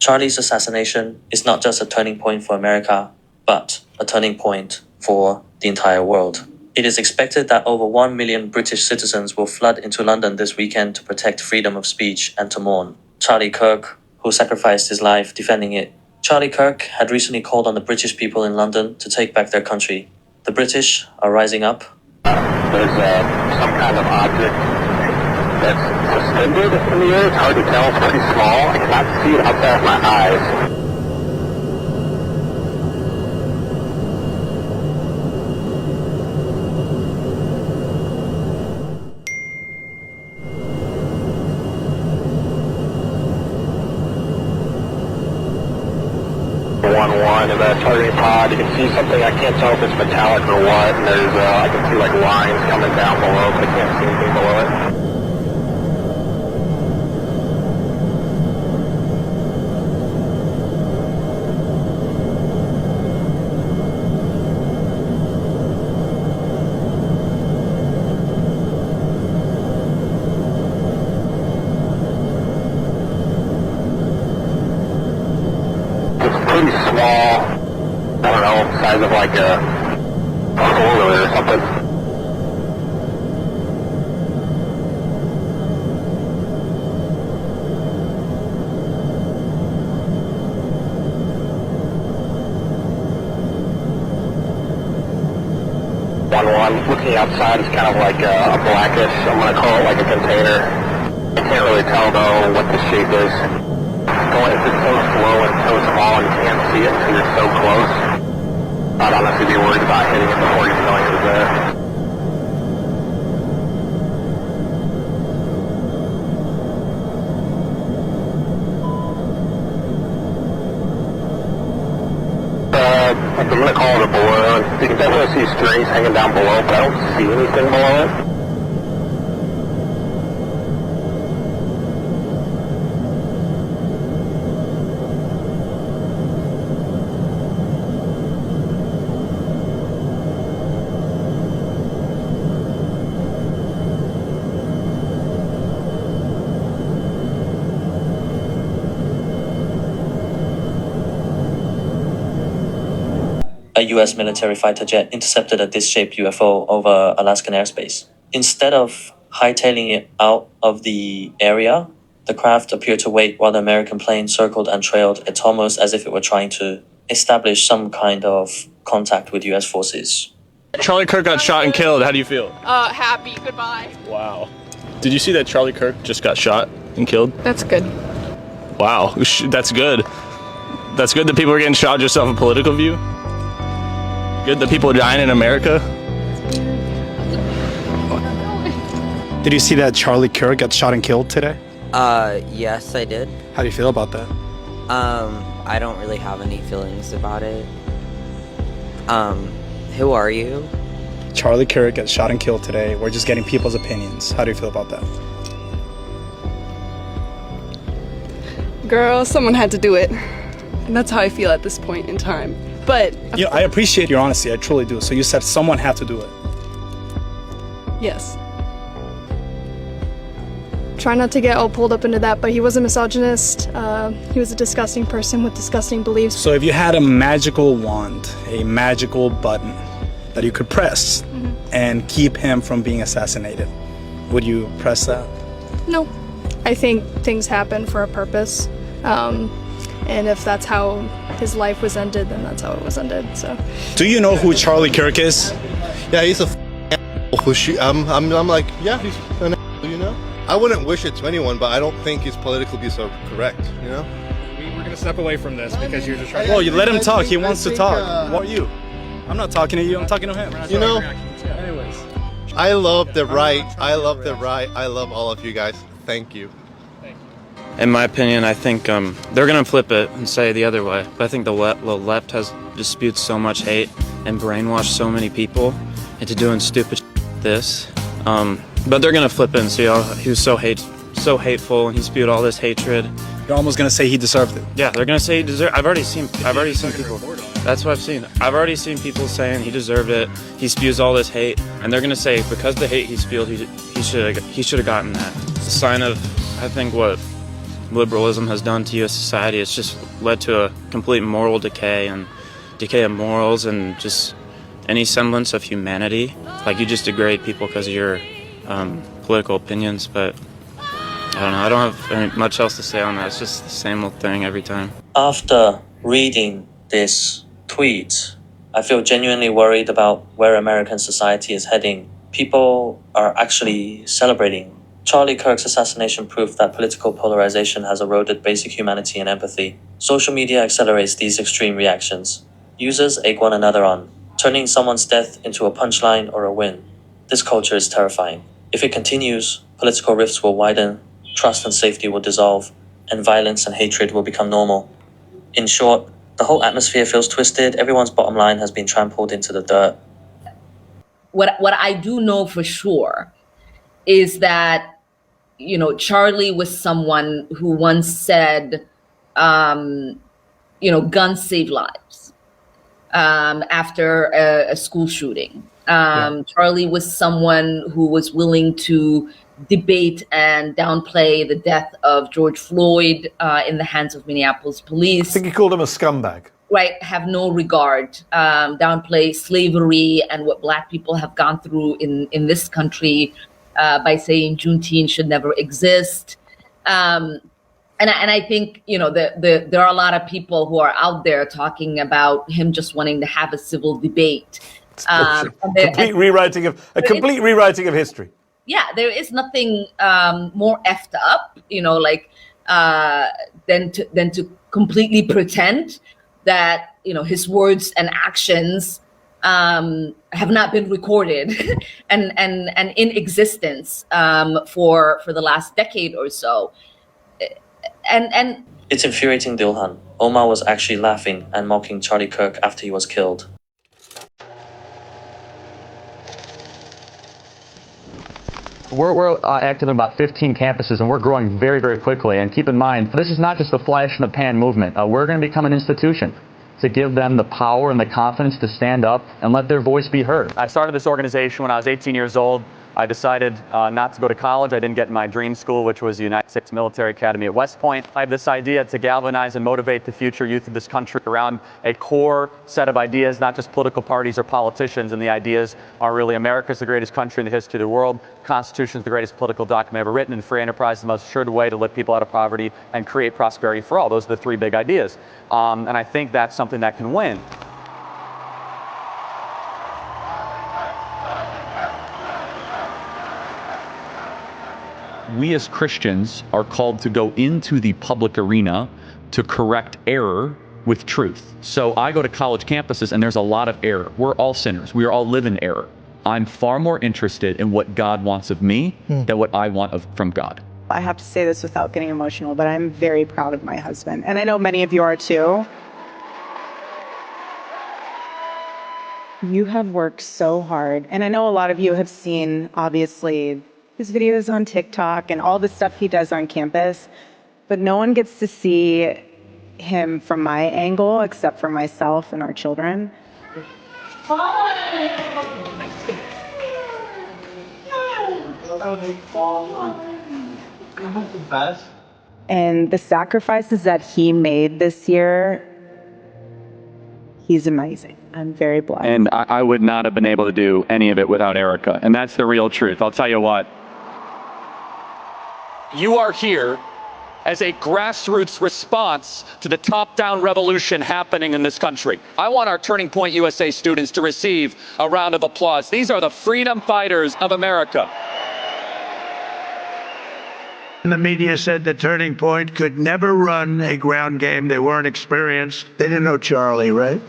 Charlie's assassination is not just a turning point for America, but a turning point for the entire world. It is expected that over 1 million British citizens will flood into London this weekend to protect freedom of speech and to mourn Charlie Kirk, who sacrificed his life defending it. Charlie Kirk had recently called on the British people in London to take back their country. The British are rising up. There's some kind of object that's suspended in the air. It's hard to tell. It's pretty small. I cannot see it outside of my eyes. In the targeting pod, you can see something. I can't tell if it's metallic or what. And there's, I can see like lines coming down below, but I can't see anything below it. Pretty small, I don't know, size of like a four-wheeler or something. One looking outside is kind of like a blackish, I'm going to call it like a container. I can't really tell though what the shape is. It's just so slow and so small, you can't see it because you're so close. I'd honestly be worried about hitting it before even knowing it was there. I'm going to call it a balloon. You can definitely see strings hanging down below, but I don't see anything below it. A US military fighter jet intercepted a disc-shaped UFO over Alaskan airspace. Instead of hightailing it out of the area, the craft appeared to wait while the American plane circled and trailed. It's almost as if it were trying to establish some kind of contact with US forces. Charlie Kirk got shot and killed. How do you feel? Happy. Goodbye. Wow. Did you see that Charlie Kirk just got shot and killed? That's good. Wow. That's good. That's good that people are getting shot just off a political view? Good that people are dying in America? Did you see that Charlie Kirk got shot and killed today? Yes, I did. How do you feel about that? I don't really have any feelings about it. Who are you? Charlie Kirk got shot and killed today. We're just getting people's opinions. How do you feel about that? Girl, someone had to do it. And that's how I feel at this point in time. But Yeah, I appreciate your honesty. I truly do. So you said someone had to do it. yes. Try not to get all pulled up into that, but he was a misogynist. He was a disgusting person with disgusting beliefs. So if you had a magical wand, a magical button that you could press and keep him from being assassinated, would you press that? No. I think things happen for a purpose. And if that's how his life was ended, then that's how it was ended. So. Do you know who Charlie Kirk is? Yeah, he's a who I'm like, yeah, he's an you know? I wouldn't wish it to anyone, but I don't think his political views are correct, you know? We're gonna step away from this because you're just trying to... Well, you let him talk. He wants to talk. What are you? I'm not talking to you. I'm talking to him. You know, Anyways. I love the right. I love the right. I love all of you guys. Thank you. In my opinion, I think they're going to flip it and say the other way. But I think the left has disputed so much hate and brainwashed so many people into doing stupid shit like this. But they're going to flip it and see how he was so hateful and he spewed all this hatred. You're almost going to say he deserved it. Yeah, they're going to say he deserved. I've already seen people. That's what I've seen. I've already seen people saying he deserved it. He spews all this hate, and they're going to say because the hate he spewed, he should have gotten that. It's a sign of, I think, what liberalism has done to U.S. society. It's just led to a complete moral decay and decay of morals and just any semblance of humanity. Like, you just degrade people because of your political opinions, but I don't know. I don't have much else to say on that. It's just the same old thing every time. After reading this tweet, I feel genuinely worried about where American society is heading. People are actually celebrating. Charlie Kirk's assassination proved that political polarization has eroded basic humanity and empathy. Social media accelerates these extreme reactions. Users egg one another on, turning someone's death into a punchline or a win. This culture is terrifying. If it continues, political rifts will widen, trust and safety will dissolve, and violence and hatred will become normal. In short, the whole atmosphere feels twisted. Everyone's bottom line has been trampled into the dirt. What I do know for sure is that, you know, Charlie was someone who once said, you know, guns save lives after a school shooting. Charlie was someone who was willing to debate and downplay the death of George Floyd in the hands of Minneapolis police. I think he called him a scumbag. Right, have no regard, downplay slavery and what Black people have gone through in this country by saying Juneteenth should never exist. And I think, you know, there are a lot of people who are out there talking about him just wanting to have a civil debate. Complete rewriting of history. Yeah, there is nothing more effed up, you know, like than to completely pretend that, you know, his words and actions have not been recorded and in existence for the last decade or so. And it's infuriating, Dilhan. Omar was actually laughing and mocking Charlie Kirk after he was killed. We're active in about 15 campuses, and we're growing very, very quickly. And keep in mind, this is not just a flash in the pan movement. We're going to become an institution to give them the power and the confidence to stand up and let their voice be heard. I started this organization when I was 18 years old. I decided not to go to college. I didn't get in my dream school, which was the United States Military Academy at West Point. I have this idea to galvanize and motivate the future youth of this country around a core set of ideas, not just political parties or politicians. And the ideas are really: America's the greatest country in the history of the world, Constitution is the greatest political document ever written, and free enterprise is the most assured way to lift people out of poverty and create prosperity for all. Those are the three big ideas. And I think that's something that can win. We as Christians are called to go into the public arena to correct error with truth. So I go to college campuses and there's a lot of error. We're all sinners. We all live in error. I'm far more interested in what God wants of me than what I want from God. I have to say this without getting emotional, but I'm very proud of my husband. And I know many of you are too. You have worked so hard. And I know a lot of you have seen, obviously, his videos on TikTok and all the stuff he does on campus, but no one gets to see him from my angle except for myself and our children. And the sacrifices that he made this year, he's amazing. I'm very blessed. And I would not have been able to do any of it without Erica. And that's the real truth. I'll tell you what. You are here as a grassroots response to the top-down revolution happening in this country. I want our Turning Point USA students to receive a round of applause. These are the freedom fighters of America. The media said that Turning Point could never run a ground game. They weren't experienced. They didn't know Charlie, right?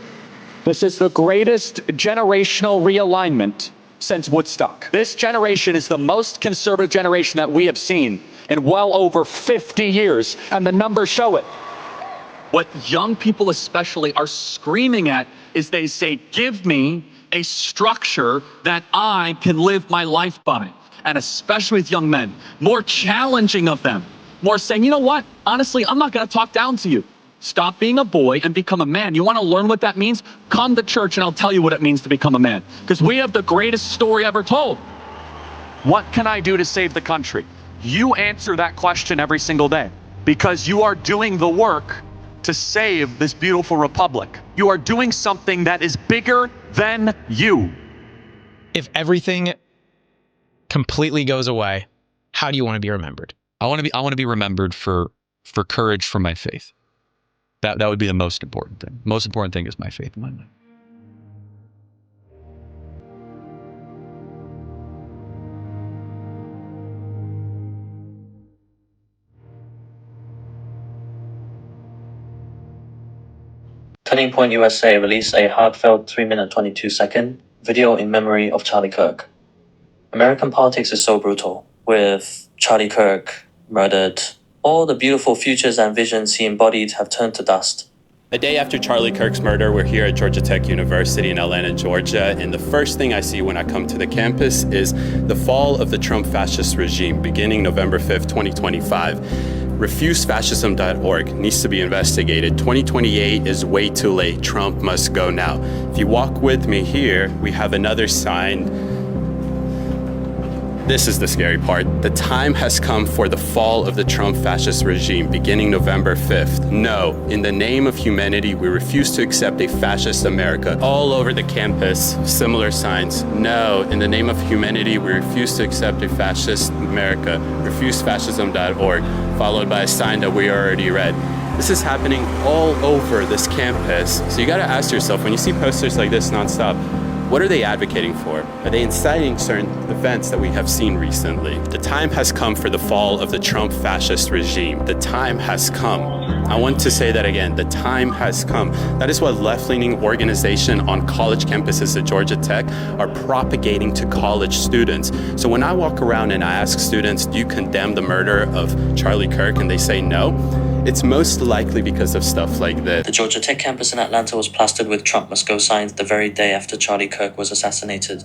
This is the greatest generational realignment since Woodstock. This generation is the most conservative generation that we have seen in well over 50 years, and the numbers show it. What young people especially are screaming at is they say, give me a structure that I can live my life by. And especially with young men, more challenging of them, more saying, you know what, honestly, I'm not gonna talk down to you. Stop being a boy and become a man. You wanna learn what that means? Come to church and I'll tell you what it means to become a man. Because we have the greatest story ever told. What can I do to save the country? You answer that question every single day. because you are doing the work to save this beautiful republic. You are doing something that is bigger than you. If everything completely goes away, how do you want to be remembered? I want to be remembered for courage for my faith. That would be the most important thing. Most important thing is my faith in my life. Turning Point USA released a heartfelt 3-minute 22-second video in memory of Charlie Kirk. American politics is so brutal, with Charlie Kirk murdered. All the beautiful futures and visions he embodied have turned to dust. A day after Charlie Kirk's murder, we're here at Georgia Tech University in Atlanta, Georgia, and the first thing I see when I come to the campus is the fall of the Trump fascist regime, beginning November 5th, 2025. RefuseFascism.org needs to be investigated. 2028 is way too late. Trump must go now. If you walk with me here, we have another sign. This is the scary part. The time has come for the fall of the Trump fascist regime, beginning November 5th. No, in the name of humanity, we refuse to accept a fascist America. All over the campus, similar signs. No, in the name of humanity, we refuse to accept a fascist America. RefuseFascism.org, followed by a sign that we already read. This is happening all over this campus. So you gotta ask yourself, when you see posters like this nonstop, what are they advocating for? Are they inciting certain events that we have seen recently? The time has come for the fall of the Trump fascist regime. The time has come. I want to say that again. The time has come. That is what left-leaning organizations on college campuses at Georgia Tech are propagating to college students. So when I walk around and I ask students, do you condemn the murder of Charlie Kirk? And they say no. It's most likely because of stuff like this. The Georgia Tech campus in Atlanta was plastered with Trump must go signs the very day after Charlie Kirk was assassinated.